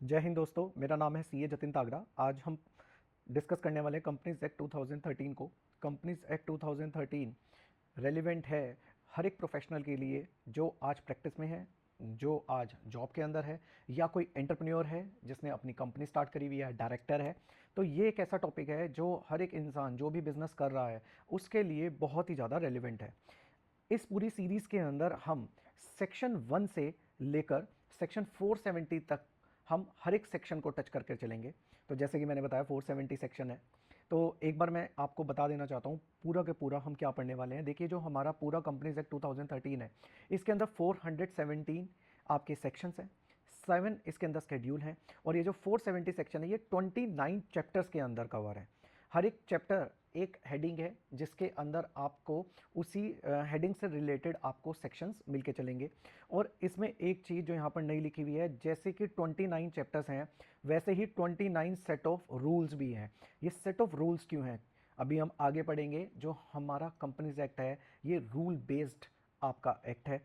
जय हिंद दोस्तों, मेरा नाम है सीए जतिन तागड़ा। आज हम डिस्कस करने वाले हैं कंपनीज एक्ट 2013 को। कंपनीज एक्ट 2013 रेलिवेंट है हर एक प्रोफेशनल के लिए जो आज प्रैक्टिस में है, जो आज जॉब के अंदर है, या कोई एंटरप्रेन्योर है जिसने अपनी कंपनी स्टार्ट करी हुई है, डायरेक्टर है। तो ये एक ऐसा टॉपिक है जो हर एक इंसान जो भी बिजनेस कर रहा है उसके लिए बहुत ही ज़्यादा रेलिवेंट है। इस पूरी सीरीज़ के अंदर हम सेक्शन 1 से लेकर सेक्शन 470 तक हम हर एक सेक्शन को टच करके चलेंगे। तो जैसे कि मैंने बताया 470 सेक्शन है, तो एक बार मैं आपको बता देना चाहता हूँ पूरा के पूरा हम क्या पढ़ने वाले हैं। देखिए, जो हमारा पूरा कंपनीज एक्ट 2013 है, इसके अंदर 417 आपके सेक्शंस हैं, 7 इसके अंदर शेड्यूल हैं, और ये जो 470 सेक्शन है ये 29 चैप्टर्स के अंदर कवर है। हर एक चैप्टर एक हेडिंग है जिसके अंदर आपको उसी हेडिंग से रिलेटेड आपको सेक्शंस मिलके चलेंगे। और इसमें एक चीज़ जो यहाँ पर नई लिखी हुई है, जैसे कि 29 चैप्टर्स हैं वैसे ही 29 सेट ऑफ रूल्स भी हैं। ये सेट ऑफ रूल्स क्यों हैं अभी हम आगे पढ़ेंगे। जो हमारा कंपनीज एक्ट है ये रूल बेस्ड आपका एक्ट है।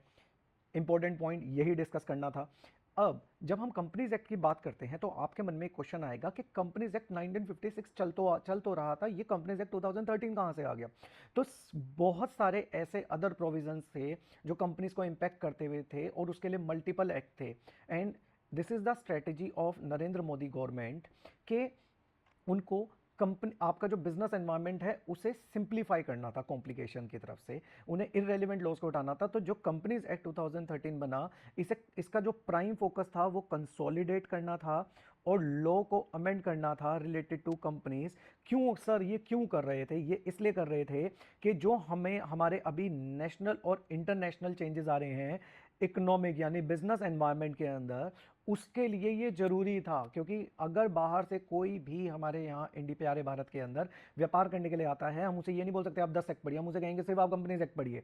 इंपॉर्टेंट पॉइंट यही डिस्कस करना था। अब जब हम कंपनीज एक्ट की बात करते हैं तो आपके मन में एक क्वेश्चन आएगा कि कंपनीज एक्ट 1956 चल तो रहा था, ये कंपनीज एक्ट 2013 कहां से आ गया। तो बहुत सारे ऐसे अदर प्रोविजंस थे जो कंपनीज को इंपैक्ट करते हुए थे और उसके लिए मल्टीपल एक्ट थे। And this is the strategy of Narendra Modi government के उनको कंपनी आपका जो बिजनेस एनवायरनमेंट है उसे सिंप्लीफाई करना था, कॉम्प्लिकेशन की तरफ से उन्हें इररेलेवेंट लॉस को हटाना था। तो जो कंपनीज एक्ट 2013 बना, इसे इसका जो प्राइम फोकस था वो कंसोलिडेट करना था और लॉ को अमेंड करना था रिलेटेड टू कंपनीज। क्यों सर ये क्यों कर रहे थे? ये इसलिए कर रहे थे कि जो हमें हमारे अभी नेशनल और इंटरनेशनल चेंजेस आ रहे हैं इकोनॉमिक यानी बिजनेस एनवायरनमेंट के अंदर, उसके लिए ये जरूरी था। क्योंकि अगर बाहर से कोई भी हमारे यहाँ इंडी प्यारे भारत के अंदर व्यापार करने के लिए आता है, हम उसे ये नहीं बोल सकते आप 10 एक्ट पढ़िए, हम उसे कहेंगे सिर्फ आप कंपनीज एक्ट पढ़िए।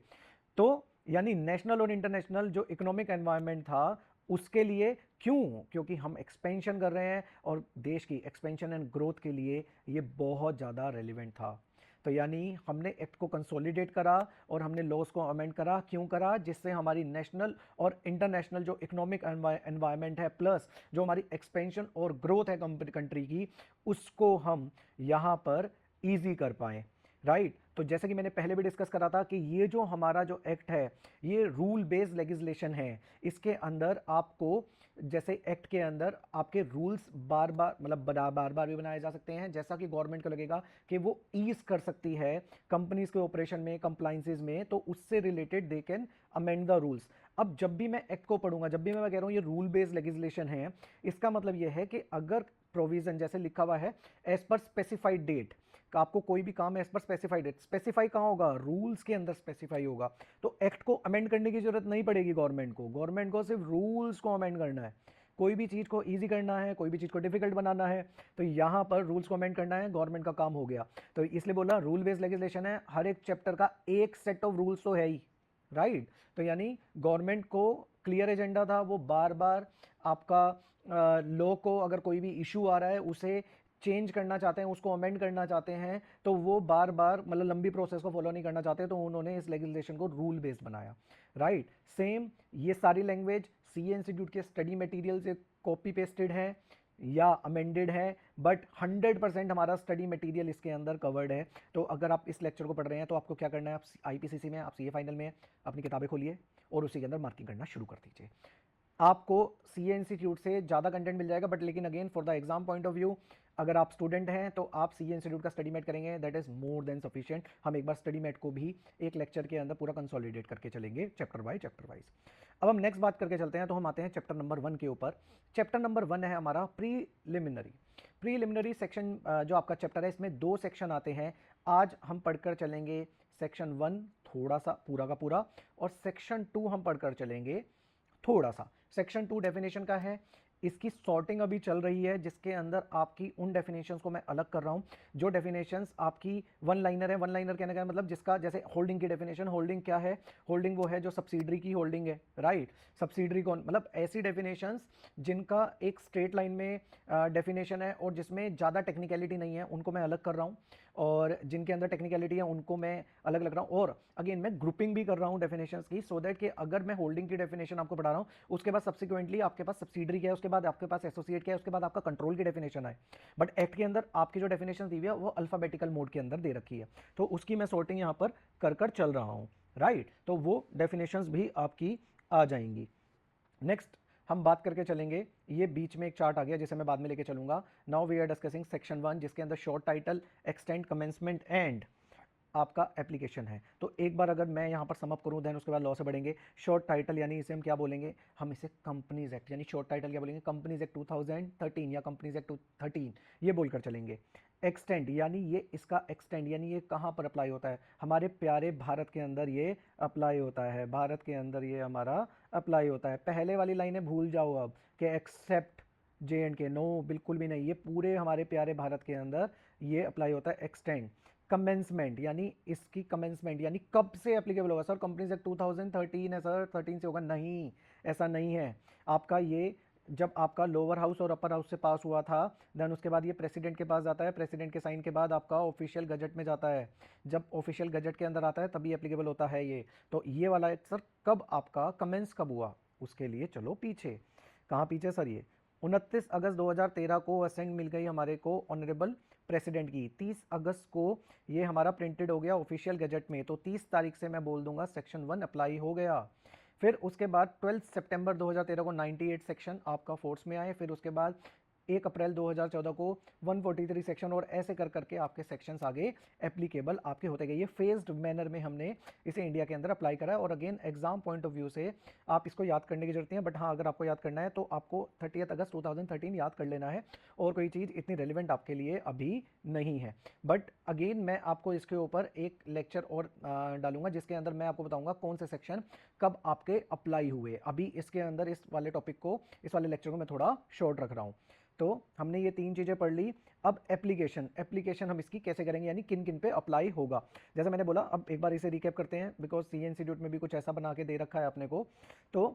तो यानी नेशनल और इंटरनेशनल जो इकोनॉमिक एनवायरनमेंट था उसके लिए, क्यों? क्योंकि हम एक्सपेंशन कर रहे हैं और देश की एक्सपेंशन एंड ग्रोथ के लिए ये बहुत ज़्यादा रेलिवेंट था। तो यानी हमने एक्ट को कंसोलिडेट करा और हमने लॉस को अमेंड करा। क्यों करा? जिससे हमारी नेशनल और इंटरनेशनल जो इकोनॉमिक एनवायरनमेंट है प्लस जो हमारी एक्सपेंशन और ग्रोथ है कंट्री की, उसको हम यहाँ पर ईजी कर पाएँ। राइट। तो जैसे कि मैंने पहले भी डिस्कस करा था कि ये जो हमारा जो एक्ट है ये रूल बेस्ड लेजिस्लेशन है। इसके अंदर आपको, जैसे एक्ट के अंदर आपके रूल्स बार बार मतलब बार बार भी बनाए जा सकते हैं, जैसा कि गवर्नमेंट को लगेगा कि वो ईज कर सकती है कंपनीज के ऑपरेशन में, कंप्लाइंसेज में, तो उससे related they can amend the rules. अब जब भी मैं एक्ट को पढ़ूंगा, जब भी मैं कह रहा हूं ये रूल बेस्ड लेजिस्लेशन है, इसका मतलब ये है कि अगर प्रोविजन जैसे लिखा हुआ है एज पर स्पेसिफाइड डेट, आपको कोई भी काम as per specified date, specify कहां होगा? रूल्स के अंदर स्पेसिफाई होगा। तो एक्ट को अमेंड करने की जरूरत नहीं पड़ेगी गवर्नमेंट को सिर्फ रूल्स को अमेंड करना है। कोई भी चीज को इजी करना है, कोई भी चीज को डिफिकल्ट बनाना है, तो यहां पर रूल्स को अमेंड करना है, गवर्नमेंट का काम हो गया। तो इसलिए बोला रूल बेस्ड लेजिस्लेशन है, हर एक चैप्टर का एक सेट ऑफ रूल्स तो है ही। राइट। तो यानी गवर्नमेंट को क्लियर एजेंडा था, वो बार बार आपका लॉ को अगर कोई भी इशू आ रहा है उसे चेंज करना चाहते हैं, उसको अमेंड करना चाहते हैं, तो वो बार बार मतलब लंबी प्रोसेस को फॉलो नहीं करना चाहते, तो उन्होंने इस लेजिस्लेशन को रूल बेस्ड बनाया। राइट। सेम ये सारी लैंग्वेज सीए इंस्टीट्यूट के स्टडी मटेरियल से कॉपी पेस्टेड है या अमेंडेड है, बट 100% हमारा स्टडी मटेरियल इसके अंदर कवर्ड है। तो अगर आप इस लेक्चर को पढ़ रहे हैं तो आपको क्या करना है, आप आईपीसीसी में, आप सीए फाइनल में अपनी किताबें खोलिए और उसी के अंदर मार्किंग करना शुरू कर दीजिए। आपको सीए इंस्टीट्यूट से ज़्यादा कंटेंट मिल जाएगा, बट लेकिन again for the exam point of view, अगर आप स्टूडेंट हैं तो आप सीए इंस्टीट्यूट का स्टडी मेट करेंगे, that is more than sufficient. हम एक बार स्टडी मेट को भी एक लेक्चर के अंदर पूरा कंसोलिडेट करके चलेंगे चैप्टर वाइज चैप्टर वाइज। अब हम नेक्स्ट बात करके चलते हैं, तो हम आते हैं चैप्टर नंबर 1 के ऊपर। चैप्टर नंबर 1 है हमारा प्रीलिमिनरी सेक्शन। जो आपका चैप्टर है इसमें 2 सेक्शन आते हैं। आज हम पढ़कर चलेंगे सेक्शन 1 थोड़ा सा पूरा का पूरा, और सेक्शन 2 हम पढ़कर चलेंगे थोड़ा सा। सेक्शन 2 डेफिनेशन का है, इसकी सॉर्टिंग अभी चल रही है, जिसके अंदर आपकी उन डेफिनेशंस को मैं अलग कर रहा हूं जो डेफिनेशंस आपकी वन लाइनर है। वन लाइनर कहने का मतलब जिसका, जैसे होल्डिंग की डेफिनेशन, होल्डिंग क्या है? होल्डिंग वो है जो सब्सिडरी की होल्डिंग है। राइट। सब्सिडरी कौन, मतलब ऐसी डेफिनेशंस जिनका एक स्ट्रेट लाइन में डेफिनेशन है और जिसमें ज़्यादा टेक्निकलिटी नहीं है, उनको मैं अलग कर रहा हूं। और जिनके अंदर टेक्निकलिटी है उनको मैं अलग लग रहा हूँ। और अगेन मैं ग्रुपिंग भी कर रहा हूँ डेफिनेशंस की, सो दैट कि अगर मैं होल्डिंग की डेफिनेशन आपको पढ़ा रहा हूँ, उसके बाद सब्सिक्वेंटली आपके पास सब्सिडरी क्या है, उसके बाद आपके पास एसोसिएट क्या है, उसके बाद आपका कंट्रोल की डेफिनेशन है। बट एक्ट के अंदर आपकी जो डेफिनेशन दी हुई है वो अल्फाबेटिकल मोड के अंदर दे रखी है, तो उसकी मैं सॉर्टिंग यहाँ पर कर चल रहा हूँ, राइट। तो वो डेफिनेशंस भी आपकी आ जाएंगी। नेक्स्ट हम बात करके चलेंगे, ये बीच में एक चार्ट आ गया जिसे मैं बाद में लेके चलूंगा। Now we are discussing section 1, जिसके अंदर short title, extend, commencement and आपका एप्लीकेशन है। तो एक बार अगर मैं यहाँ पर समअप करूँ, देन उसके बाद लॉ से बढ़ेंगे। शॉर्ट टाइटल यानी इसे हम क्या बोलेंगे, हम इसे कंपनीज एक्ट, यानी शॉर्ट टाइटल क्या बोलेंगे, कंपनीज एक्ट 2013 या कंपनीज एक्ट 13, ये बोलकर चलेंगे। एक्सटेंड यानी ये इसका एक्सटेंड यानी ये कहाँ पर अप्लाई होता है, हमारे प्यारे भारत के अंदर ये अप्लाई होता है, भारत के अंदर ये हमारा अप्लाई होता है। पहले वाली लाइनें भूल जाओ अब कि एक्सेप्ट JNK, नो बिल्कुल भी नहीं, ये पूरे हमारे प्यारे भारत के अंदर ये अप्लाई होता है एक्सटेंड। कमेंसमेंट यानी इसकी कमेंसमेंट यानी कब से एप्लीकेबल होगा, सर कंपनीज एक्ट 2013 है सर, 13 से होगा, नहीं ऐसा नहीं है। आपका ये जब आपका लोअर हाउस और अपर हाउस से पास हुआ था, देन उसके बाद ये प्रेसिडेंट के पास जाता है, प्रेसिडेंट के साइन के बाद आपका ऑफिशियल गजट में जाता है, जब ऑफिशियल गजट के अंदर आता है तभी एप्लीकेबल होता है ये। तो ये वाला सर कब आपका कमेंस कब हुआ, उसके लिए चलो पीछे, कहाँ पीछे सर, ये 29 अगस्त 2013 को असेंट मिल गई हमारे को ऑनरेबल प्रेसिडेंट की, 30 अगस्त को ये हमारा प्रिंटेड हो गया ऑफिशियल गजट में, तो 30 तारीख से मैं बोल दूंगा सेक्शन 1 अप्लाई हो गया। फिर उसके बाद 12 सितंबर 2013 को 98 सेक्शन आपका फोर्स में आए, फिर उसके बाद 1 अप्रैल 2014 को 143 सेक्शन, और ऐसे कर करके आपके सेक्शंस आगे एप्लीकेबल आपके होते गए। ये फेज्ड मैनर में हमने इसे इंडिया के अंदर अप्लाई करा है। और again exam point of view से आप इसको याद करने की जरूरत नहीं है, बट हाँ अगर आपको याद करना है तो आपको 30 अगस्त 2013 याद कर लेना है, और कोई चीज़ इतनी रेलिवेंट आपके लिए अभी नहीं है। बट अगेन मैं आपको इसके ऊपर एक लेक्चर और डालूंगा, जिसके अंदर मैं आपको बताऊंगा कौन से सेक्शन कब आपके अप्लाई हुए। अभी इसके अंदर इस वाले टॉपिक को, इस वाले लेक्चर को मैं थोड़ा शॉर्ट रख रहा हूँ। तो हमने ये 3 चीज़ें पढ़ ली। अब एप्लीकेशन हम इसकी कैसे करेंगे, यानी किन किन पे अप्लाई होगा। जैसे मैंने बोला, अब एक बार इसे रिकैप करते हैं, बिकॉज सी इंस्टीट्यूट में भी कुछ ऐसा बना के दे रखा है अपने को। तो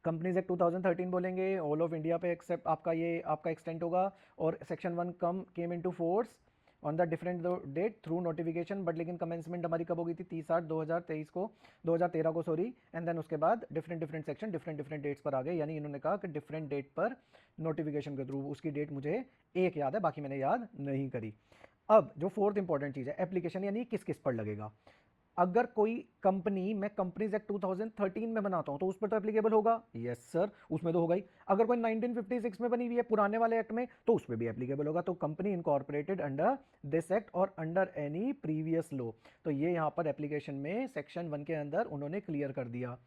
कंपनीज एक्ट 2013 बोलेंगे, ऑल ऑफ इंडिया पे एक्सेप्ट आपका ये आपका एक्सटेंड होगा, और section 1 came into force on the different date through notification, but लेकिन कमेंसमेंट हमारी कब होगी थी, 30/8/2023 को, 2013 को सॉरी। एंड देन उसके बाद डिफरेंट सेक्शन डिफरेंट डेट्स पर आ गए, यानी इन्होंने कहा कि डिफरेंट डेट पर नोटिफिकेशन के थ्रू, उसकी डेट मुझे एक याद है, बाकी मैंने याद नहीं करी। अब जो फोर्थ इंपॉर्टेंट चीज़ है, एप्लीकेशन यानी किस किस पर लगेगा। अगर कोई कंपनी मैं कंपनीज एक्ट 2013 में बनाता हूं तो उस पर तो एप्लीकेबल होगा, यस सर उसमें तो होगा ही। अगर कोई 1956 में बनी हुई है पुराने वाले एक्ट में, तो उस पर भी एप्लीकेबल होगा। तो company incorporated under this act और अंडर एनी प्रीवियस लॉ, तो ये यहां पर एप्लीकेशन में सेक्शन 1 के अंदर उन्होंने क्लियर कर दिया।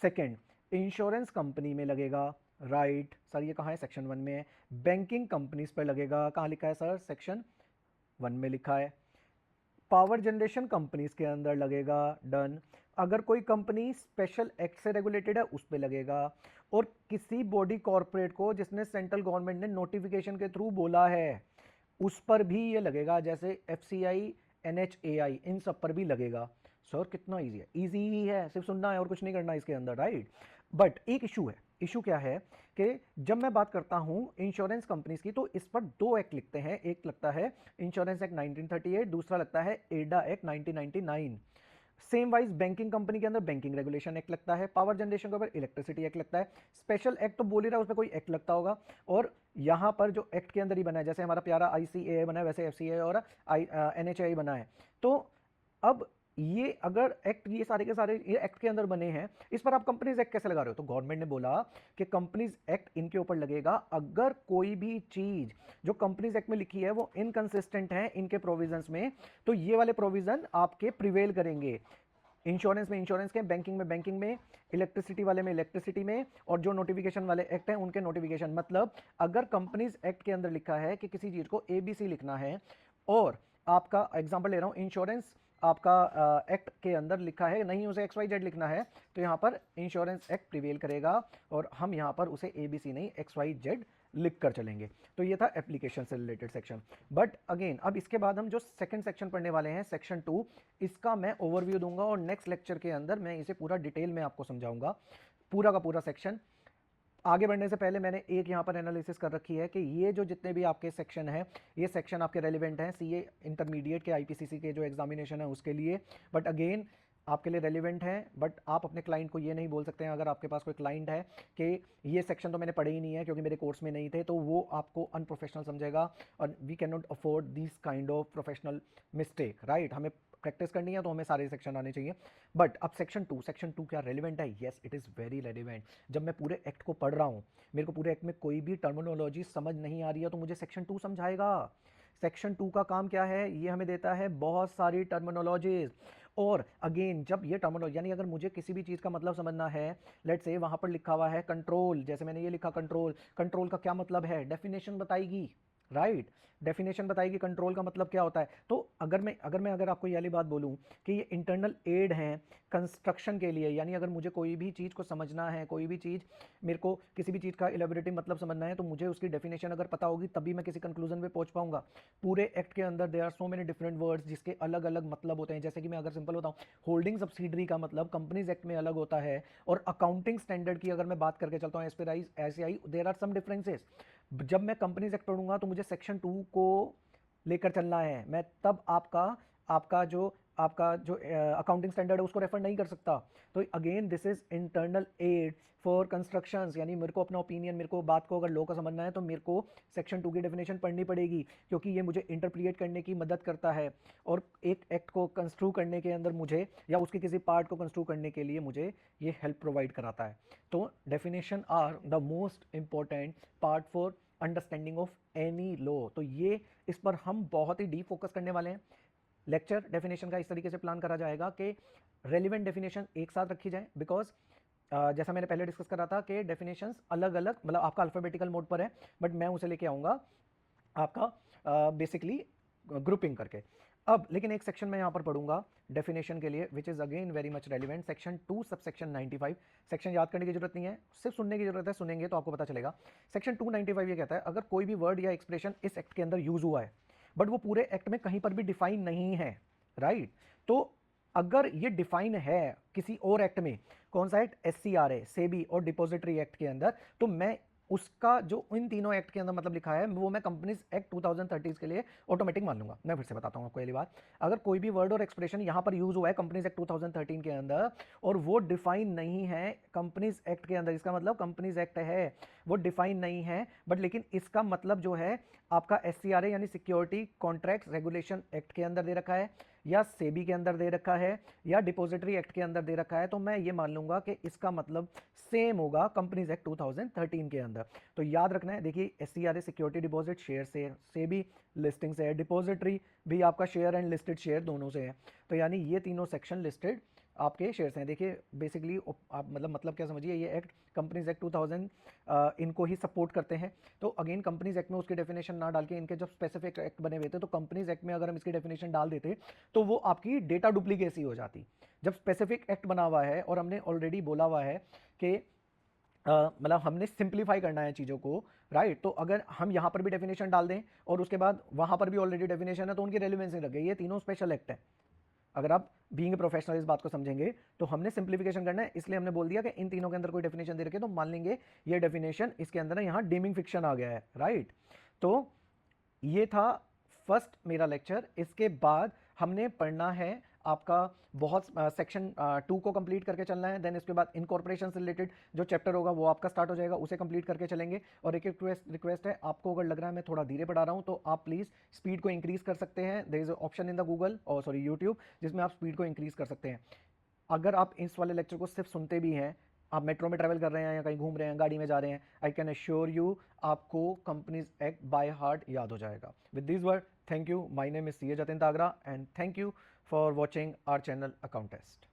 सेकेंड, इंश्योरेंस कंपनी में लगेगा, राइट सर ये कहां है, सेक्शन 1 में है। बैंकिंग कंपनीज पर लगेगा, कहां लिखा है सर, सेक्शन 1 में लिखा है। पावर जनरेशन कंपनीज के अंदर लगेगा, डन। अगर कोई कंपनी स्पेशल एक्ट से रेगुलेटेड है उस पे लगेगा, और किसी बॉडी कॉर्पोरेट को जिसने सेंट्रल गवर्नमेंट ने नोटिफिकेशन के थ्रू बोला है उस पर भी ये लगेगा, जैसे FCI, NHAI, इन सब पर भी लगेगा। सर कितना इजी है, इजी ही है, सिर्फ सुनना है और कुछ नहीं करना इसके अंदर, राइट। बट एक इशू है, इशू क्या है कि जब मैं बात करता हूं इंश्योरेंस कंपनीज की, तो इस पर 2 एक्ट लिखते हैं, एक लगता है इंश्योरेंस एक्ट 1938, दूसरा लगता है एडा act 1999। Same wise banking company के अंदर बैंकिंग रेगुलेशन एक्ट लगता है, पावर जनरेशन के ऊपर इलेक्ट्रिसिटी एक्ट लगता है। स्पेशल एक्ट तो बोल ही रहा है, उसमें कोई एक्ट लगता होगा, और यहां पर जो एक्ट के अंदर ही बना है, जैसे हमारा प्यारा ICAI बना है, वैसे FCAI और NHAI बना है। तो अब ये अगर एक्ट, ये सारे के सारे ये एक्ट के अंदर बने हैं, इस पर आप कंपनीज एक्ट कैसे लगा रहे हो। तो गवर्नमेंट ने बोला कि कंपनीज एक्ट इनके ऊपर लगेगा अगर कोई भी चीज जो कंपनीज एक्ट में लिखी है वो इनकंसिस्टेंट है इनके प्रोविजंस में, तो ये वाले प्रोविजन आपके प्रिवेल करेंगे। इंश्योरेंस में इंश्योरेंस के, बैंकिंग में बैंकिंग में, इलेक्ट्रिसिटी वाले में इलेक्ट्रिसिटी में, और जो नोटिफिकेशन वाले एक्ट हैं उनके नोटिफिकेशन। मतलब अगर कंपनीज एक्ट के अंदर लिखा है कि किसी चीज को ABC लिखना है, और आपका एग्जांपल ले रहा हूं, इंश्योरेंस आपका एक्ट के अंदर लिखा है नहीं उसे XYZ लिखना है, तो यहां पर इंश्योरेंस एक्ट प्रिवेल करेगा, और हम यहां पर उसे ABC नहीं XYZ लिख कर चलेंगे। तो ये था एप्लीकेशन से रिलेटेड सेक्शन। बट अगेन अब इसके बाद हम जो सेकंड सेक्शन पढ़ने वाले हैं, सेक्शन 2, इसका मैं ओवरव्यू दूंगा, और नेक्स्ट लेक्चर के अंदर मैं इसे पूरा डिटेल में आपको समझाऊंगा, पूरा का पूरा सेक्शन। आगे बढ़ने से पहले मैंने एक यहाँ पर एनालिसिस कर रखी है कि ये जो जितने भी आपके सेक्शन हैं, ये सेक्शन आपके रेलिवेंट हैं सीए इंटरमीडिएट के आईपीसीसी के जो एग्जामिनेशन है उसके लिए, बट अगेन आपके लिए रेलिवेंट है। बट आप अपने क्लाइंट को ये नहीं बोल सकते हैं, अगर आपके पास कोई क्लाइंट है कि ये सेक्शन तो मैंने पढ़े ही नहीं है क्योंकि मेरे कोर्स में नहीं थे, तो वो आपको अनप्रोफेशनल समझेगा और we can not afford this kind of professional mistake, right. हमें प्रैक्टिस करनी है तो हमें सारे सेक्शन आने चाहिए। बट अब सेक्शन 2 क्या रेलिवेंट है? Yes, it is very relevant. जब मैं पूरे एक्ट को पढ़ रहा हूँ, मेरे को पूरे एक्ट में कोई भी टर्मिनोलॉजी समझ नहीं आ रही है तो मुझे सेक्शन 2 समझाएगा। सेक्शन 2 का काम क्या है? ये हमें देता है बहुत सारी टर्मिनोलॉजीज। और अगेन जब ये टर्मिनोलॉजी, यानी अगर मुझे किसी भी चीज़ का मतलब समझना है, लेट्स से वहाँ पर लिखा हुआ है कंट्रोल, जैसे मैंने ये लिखा कंट्रोल, कंट्रोल का क्या मतलब है? डेफिनेशन बताएगी, राइट। डेफिनेशन बताएगी कंट्रोल का मतलब क्या होता है। तो अगर आपको ये वाली बात बोलूँ कि ये इंटरनल एड हैं कंस्ट्रक्शन के लिए, यानी अगर मुझे कोई भी चीज़ को समझना है, कोई भी चीज़ मेरे को किसी भी चीज़ का इलेबोरेटिव मतलब समझना है, तो मुझे उसकी डेफिनेशन अगर पता होगी तभी मैं किसी कंक्लूजन पे पहुंच पाऊंगा। पूरे एक्ट के अंदर there are so many different words जिसके अलग अलग मतलब होते हैं। जैसे कि मैं अगर सिंपल बताऊं, होल्डिंग सब्सिडरी का मतलब कंपनीज एक्ट में अलग होता है, और अकाउंटिंग स्टैंडर्ड की अगर मैं बात करके चलता हूँ SPI, there are some differences. जब मैं कंपनीज एक्ट पढ़ूंगा तो मुझे सेक्शन 2 को लेकर चलना है, मैं तब आपका जो अकाउंटिंग स्टैंडर्ड है उसको रेफर नहीं कर सकता। तो again this is internal aid for constructions, यानी मेरे को अपना ओपिनियन, मेरे को बात को अगर लॉ का समझना है तो मेरे को सेक्शन 2 की डेफिनेशन पढ़नी पड़ेगी, क्योंकि ये मुझे इंटरप्रिएट करने की मदद करता है। और एक एक्ट को कंस्ट्रू करने के अंदर मुझे, या उसके किसी पार्ट को कंस्ट्रू करने के लिए मुझे ये हेल्प प्रोवाइड कराता है। तो definition are the most important part for understanding of any law. तो ये, इस पर हम बहुत ही डीप फोकस करने वाले हैं। लेक्चर डेफिनेशन का इस तरीके से प्लान करा जाएगा कि रेलिवेंट डेफिनेशन एक साथ रखी जाए, बिकॉज जैसा मैंने पहले डिस्कस करा था कि डेफिनेशंस अलग अलग, मतलब आपका अल्फाबेटिकल मोड पर है, बट मैं उसे लेके आऊंगा आपका बेसिकली ग्रुपिंग करके। अब लेकिन एक सेक्शन में यहां पर पढ़ूंगा डेफिनेशन के लिए, which is again very much relevant, section 2 sub section 95। Section याद करने की जरूरत नहीं है, सिर्फ सुनने की जरूरत है, सुनेंगे तो आपको पता चलेगा। सेक्शन 295 ये कहता है, अगर कोई भी वर्ड या एक्सप्रेशन इस एक्ट के अंदर यूज हुआ है बट वो पूरे एक्ट में कहीं पर भी डिफाइन नहीं है, राइट, तो अगर ये डिफाइन है किसी और एक्ट में, कौन सा एक्ट? एससीआरए, सेबी और डिपॉजिटरी एक्ट के अंदर, तो मैं उसका जो इन तीनों एक्ट के अंदर मतलब लिखा है वो मैं कंपनीज एक्ट 2030 के लिए ऑटोमेटिक मान लूंगा। मैं फिर से बताता हूं आपको ये बात, अगर कोई भी वर्ड और एक्सप्रेशन यहां पर यूज हुआ है कंपनीज एक्ट 2013 के अंदर और वो डिफाइन नहीं है कंपनीज एक्ट के अंदर, इसका मतलब कंपनीज एक्ट है वो डिफाइन नहीं है, बट लेकिन इसका मतलब जो है आपका एससीआरए यानी सिक्योरिटी कॉन्ट्रैक्ट रेगुलेशन एक्ट के अंदर दे रखा है, या सेबी के अंदर दे रखा है, या डिपॉजिटरी एक्ट के अंदर दे रखा है, तो मैं ये मान लूंगा कि इसका मतलब सेम होगा कंपनीज एक्ट 2013 के अंदर। तो याद रखना है, देखिए एससीआरए सिक्योरिटी डिपॉजिट शेयर से है, सेबी लिस्टिंग से है, डिपॉजिटरी भी आपका शेयर एंड लिस्टेड शेयर दोनों से है, तो यानी ये तीनों सेक्शन लिस्टेड आपके शेयर्स हैं। देखिए बेसिकली आप मतलब क्या समझिए, ये एक्ट कंपनीज एक्ट 2000 इनको ही सपोर्ट करते हैं। तो अगेन कंपनीज एक्ट में उसकी डेफिनेशन ना डाल के इनके जब स्पेसिफिक एक्ट बने हुए थे, तो कंपनीज एक्ट में अगर हम इसकी डेफिनेशन डाल देते तो वो आपकी डेटा डुप्लीकेसी हो जाती। जब स्पेसिफिक एक्ट बना हुआ है और हमने ऑलरेडी बोला हुआ है कि मतलब हमने सिंप्लीफाई करना है चीज़ों को, राइट, तो अगर हम यहाँ पर भी डेफिनेशन डाल दें और उसके बाद वहाँ पर भी ऑलरेडी डेफिनेशन है तो उनकी रेलिवेंस नहीं रख गई। ये तीनों स्पेशल एक्ट है। अगर आप बीइंग प्रोफेशनल इस बात को समझेंगे तो हमने सिंप्लीफिकेशन करना है, इसलिए हमने बोल दिया कि इन तीनों के अंदर कोई डेफिनेशन दे रखी है तो मान लेंगे ये डेफिनेशन इसके अंदर है, यहाँ डीमिंग फिक्शन आ गया है, राइट। तो ये था फर्स्ट मेरा लेक्चर। इसके बाद हमने पढ़ना है आपका बहुत सेक्शन 2 को कंप्लीट करके चलना है, देन इसके बाद इनकॉर्पोरेशन से रिलेटेड जो चैप्टर होगा वो आपका स्टार्ट हो जाएगा, उसे कंप्लीट करके चलेंगे। और एक रिक्वेस्ट है, आपको अगर लग रहा है मैं थोड़ा धीरे पढ़ा रहा हूँ तो आप प्लीज़ स्पीड को इंक्रीज कर सकते हैं, there is option in the Google और सॉरी यूट्यूब जिसमें आप स्पीड को इंक्रीज कर सकते हैं। अगर आप इस वाले लेक्चर को सिर्फ सुनते भी हैं, आप मेट्रो में ट्रैवल कर रहे हैं या कहीं घूम रहे हैं, गाड़ी में जा रहे हैं, आई कैन अश्योर यू आपको कंपनीज एक्ट बाय हार्ट याद हो जाएगा। With this word, thank you, my name is CA Jatin Tagra and thank you for watching our channel अकाउंटेस्ट।